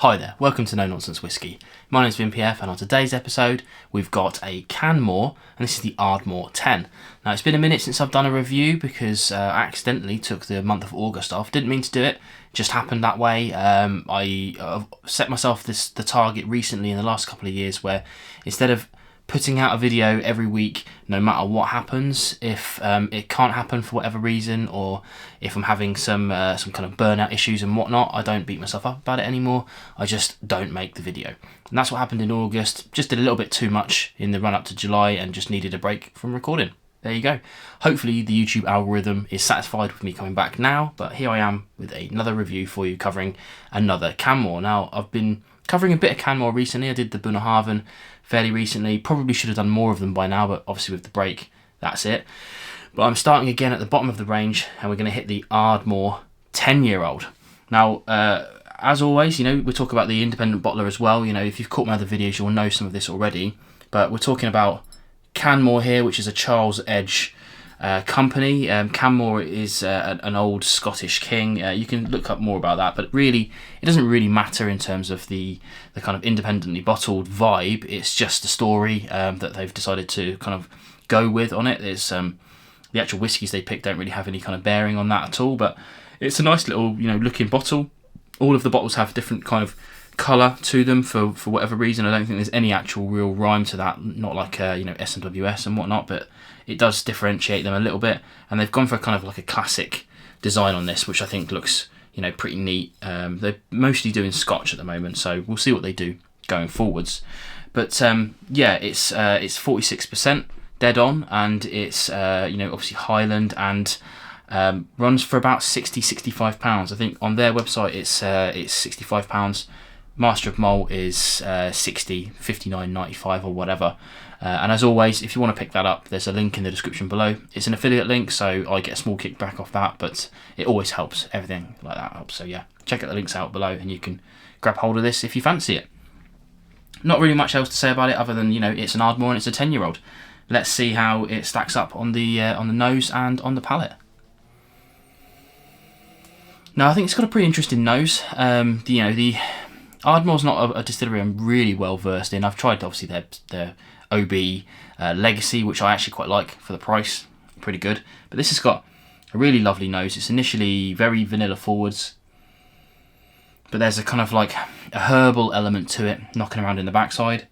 Hi there, welcome to No Nonsense Whiskey. My name's Vin PF, and on today's episode we've got a Canmore, and this is the Ardmore 10. Now it's been a minute since I've done a review because I accidentally took the month of August off. Didn't mean to do it, just happened that way. I set myself the target recently in the last couple of years where instead of putting out a video every week, no matter what happens, if it can't happen for whatever reason, or if I'm having some kind of burnout issues and whatnot, I don't beat myself up about it anymore. I just don't make the video, and that's what happened in August. Just did a little bit too much in the run up to July, and just needed a break from recording. There you go. Hopefully the YouTube algorithm is satisfied with me coming back now, but here I am with another review for you covering another Canmore. Now I've been covering a bit of Canmore recently. I did the Bunnahabhain fairly recently. Probably should have done more of them by now, but obviously with the break, that's it. But I'm starting again at the bottom of the range, and we're going to hit the Ardmore 10-year-old. Now, as always, we talk about the independent bottler as well. If you've caught my other videos, you'll know some of this already. But we're talking about Canmore here, which is a Charles Edge company. Canmore is an old Scottish king. You can look up more about that, but really it doesn't really matter in terms of the kind of independently bottled vibe. It's just a story that they've decided to kind of go with on it. There's the actual whiskies they pick don't really have any kind of bearing on that at all, but it's a nice little looking bottle. All of the bottles have different kind of colour to them for whatever reason. I don't think there's any actual real rhyme to that, not like SMWS and whatnot, but it does differentiate them a little bit, and they've gone for kind of like a classic design on this, which I think looks pretty neat. They're mostly doing Scotch at the moment, so we'll see what they do going forwards. But yeah, it's 46% dead on, and it's obviously Highland, and runs for about £60-65. I think on their website it's £65. Master of Malt is 60, 59.95 or whatever. And as always, if you want to pick that up, there's a link in the description below. It's an affiliate link, so I get a small kickback off that, but it always helps. Everything like that helps. So yeah, check out the links out below, and you can grab hold of this if you fancy it. Not really much else to say about it other than it's an Ardmore and it's a 10-year-old. Let's see how it stacks up on the nose and on the palate. Now I think it's got a pretty interesting nose. The Ardmore's not a distillery I'm really well versed in. I've tried obviously their OB Legacy, which I actually quite like for the price, pretty good. But this has got a really lovely nose. It's initially very vanilla forwards, but there's a kind of like a herbal element to it, knocking around in the backside.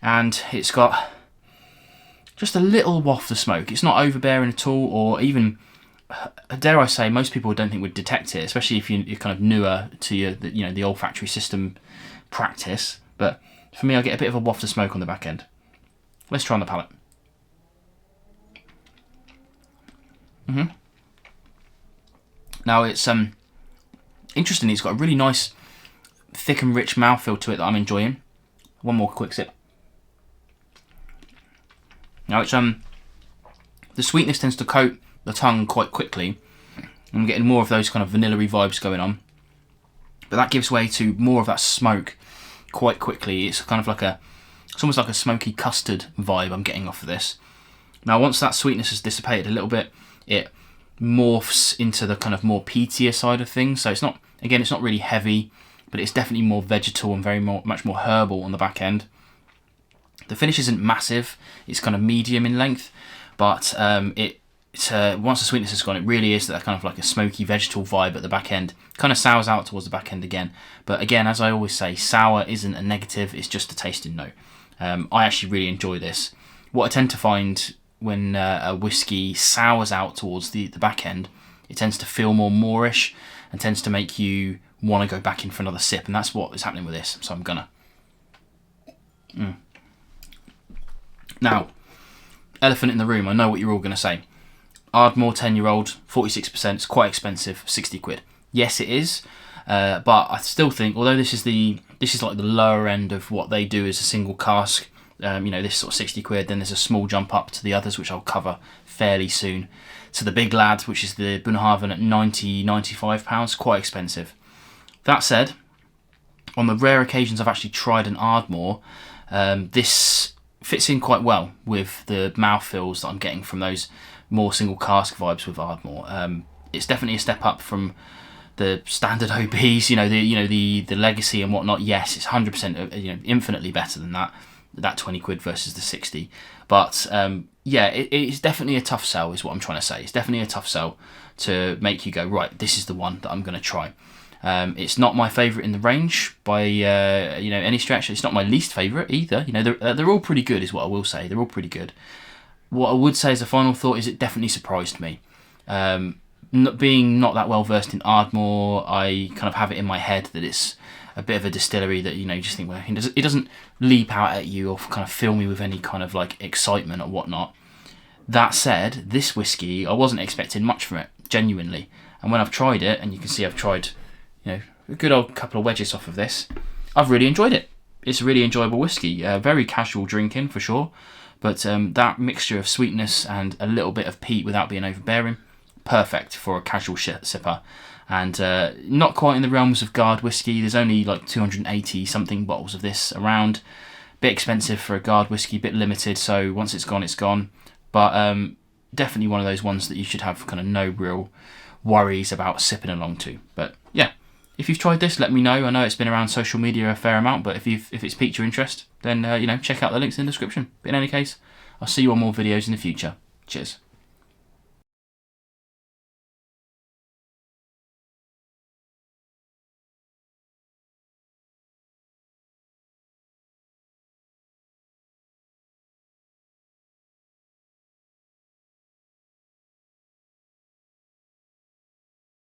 And it's got just a little waft of smoke. It's not overbearing at all, or even, dare I say, most people don't think would detect it, especially if you're kind of newer to the olfactory system practice. But for me, I get a bit of a waft of smoke on the back end. Let's try on the palate. Now it's interestingly, it's got a really nice, thick and rich mouthfeel to it that I'm enjoying. One more quick sip. Now it's the sweetness tends to coat the tongue quite quickly. I'm getting more of those kind of vanilla-y vibes going on, but that gives way to more of that smoke quite quickly. It's kind of like it's almost like a smoky custard vibe I'm getting off of this. Now once that sweetness has dissipated a little bit, it morphs into the kind of more peatier side of things. So it's not really heavy, but it's definitely more vegetal and much more herbal on the back end. The finish isn't massive, it's kind of medium in length, but once the sweetness has gone, it really is that kind of like a smoky vegetal vibe at the back end. Kind of sours out towards the back end again. But again, as I always say, sour isn't a negative, it's just a tasting note. I actually really enjoy this. What I tend to find when a whiskey sours out towards the back end, it tends to feel more moorish and tends to make you want to go back in for another sip, and that's what is happening with this, so I'm gonna. Now, elephant in the room, I know what you're all going to say. Ardmore 10-year-old, 46%, it's quite expensive, 60 quid. Yes, it is, but I still think, although this is like the lower end of what they do as a single cask, this sort of 60 quid, then there's a small jump up to the others, which I'll cover fairly soon. So the big lad, which is the Bunnahabhain at £90-95, quite expensive. That said, on the rare occasions I've actually tried an Ardmore, this fits in quite well with the mouthfeels that I'm getting from those more single cask vibes with Ardmore. It's definitely a step up from the standard OBs, the legacy and whatnot. Yes, it's 100%, infinitely better than that 20 quid versus the 60. But it's definitely a tough sell, is what I'm trying to say. It's definitely a tough sell to make you go, right, this is the one that I'm going to try. It's not my favourite in the range by any stretch. It's not my least favourite either. They're all pretty good, is what I will say. They're all pretty good. What I would say as a final thought is it definitely surprised me. Being not that well versed in Ardmore, I kind of have it in my head that it's a bit of a distillery that you just think, well, it doesn't leap out at you or kind of fill me with any kind of like excitement or whatnot. That said, this whiskey, I wasn't expecting much from it, genuinely. And when I've tried it, and you can see I've tried a good old couple of wedges off of this, I've really enjoyed it. It's a really enjoyable whiskey, very casual drinking for sure, but that mixture of sweetness and a little bit of peat without being overbearing, perfect for a casual sipper. And not quite in the realms of guard whiskey. There's only like 280 something bottles of this around. Bit expensive for a guard whiskey, bit limited, so once it's gone, it's gone. But definitely one of those ones that you should have kind of no real worries about sipping along to. But yeah, if you've tried this, let me know. I know it's been around social media a fair amount, but if it's piqued your interest, then check out the links in the description. But in any case, I'll see you on more videos in the future. Cheers.